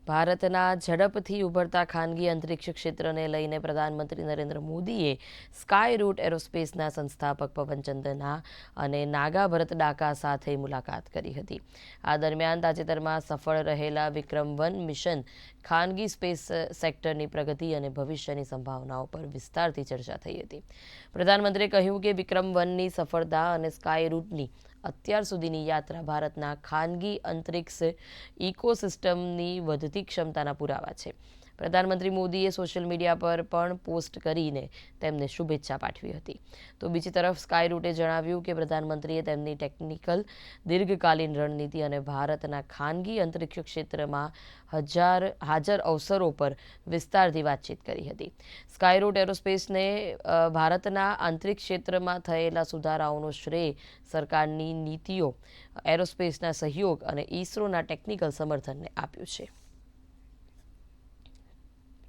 ભારતના ઝડપથી ઉભરતા ખાનગી અંતરિક્ષ ક્ષેત્રને લઈને પ્રધાનમંત્રી નરેન્દ્ર મોદીએ સ્કાય રૂટ એરોસ્પેસના સંસ્થાપક પવન ચંદ્રના અને નાગા ભરત ડાકા સાથે મુલાકાત કરી હતી. આ દરમિયાન તાજેતરમાં સફળ રહેલા વિક્રમ-1 મિશન, ખાનગી સ્પેસ સેક્ટરની પ્રગતિ અને ભવિષ્યની સંભાવનાઓ પર વિસ્તારથી ચર્ચા થઈ હતી. પ્રધાનમંત્રીએ કહ્યું કે વિક્રમ-1ની સફળતા અને સ્કાય રૂટની અત્યાર સુધીની યાત્રા ભારતના ખાનગી અંતરિક્ષ ઇકોસિસ્ટમની વધતી ક્ષમતાના પુરાવા છે. પ્રધાનમંત્રી મોદીએ સોશિયલ મીડિયા પર પણ પોસ્ટ કરીને તેમને શુભેચ્છા પાઠવી હતી. તો બીજી તરફ સ્કાય રૂટે જણાવ્યું કે પ્રધાનમંત્રીએ તેમની ટેકનિકલ દીર્ઘકાલીન રણનીતિ અને ભારતના ખાનગી અંતરિક્ષ ક્ષેત્રમાં હાજર અવસરો પર વિસ્તારથી વાતચીત કરી હતી. સ્કાય રૂટ એરોસ્પેસને ભારતના અંતરિક્ષ ક્ષેત્રમાં થયેલા સુધારાઓનો શ્રેય સરકારની નીતિઓ, એરોસ્પેસના સહયોગ અને ઇસરોના ટેકનિકલ સમર્થનને આપ્યું છે.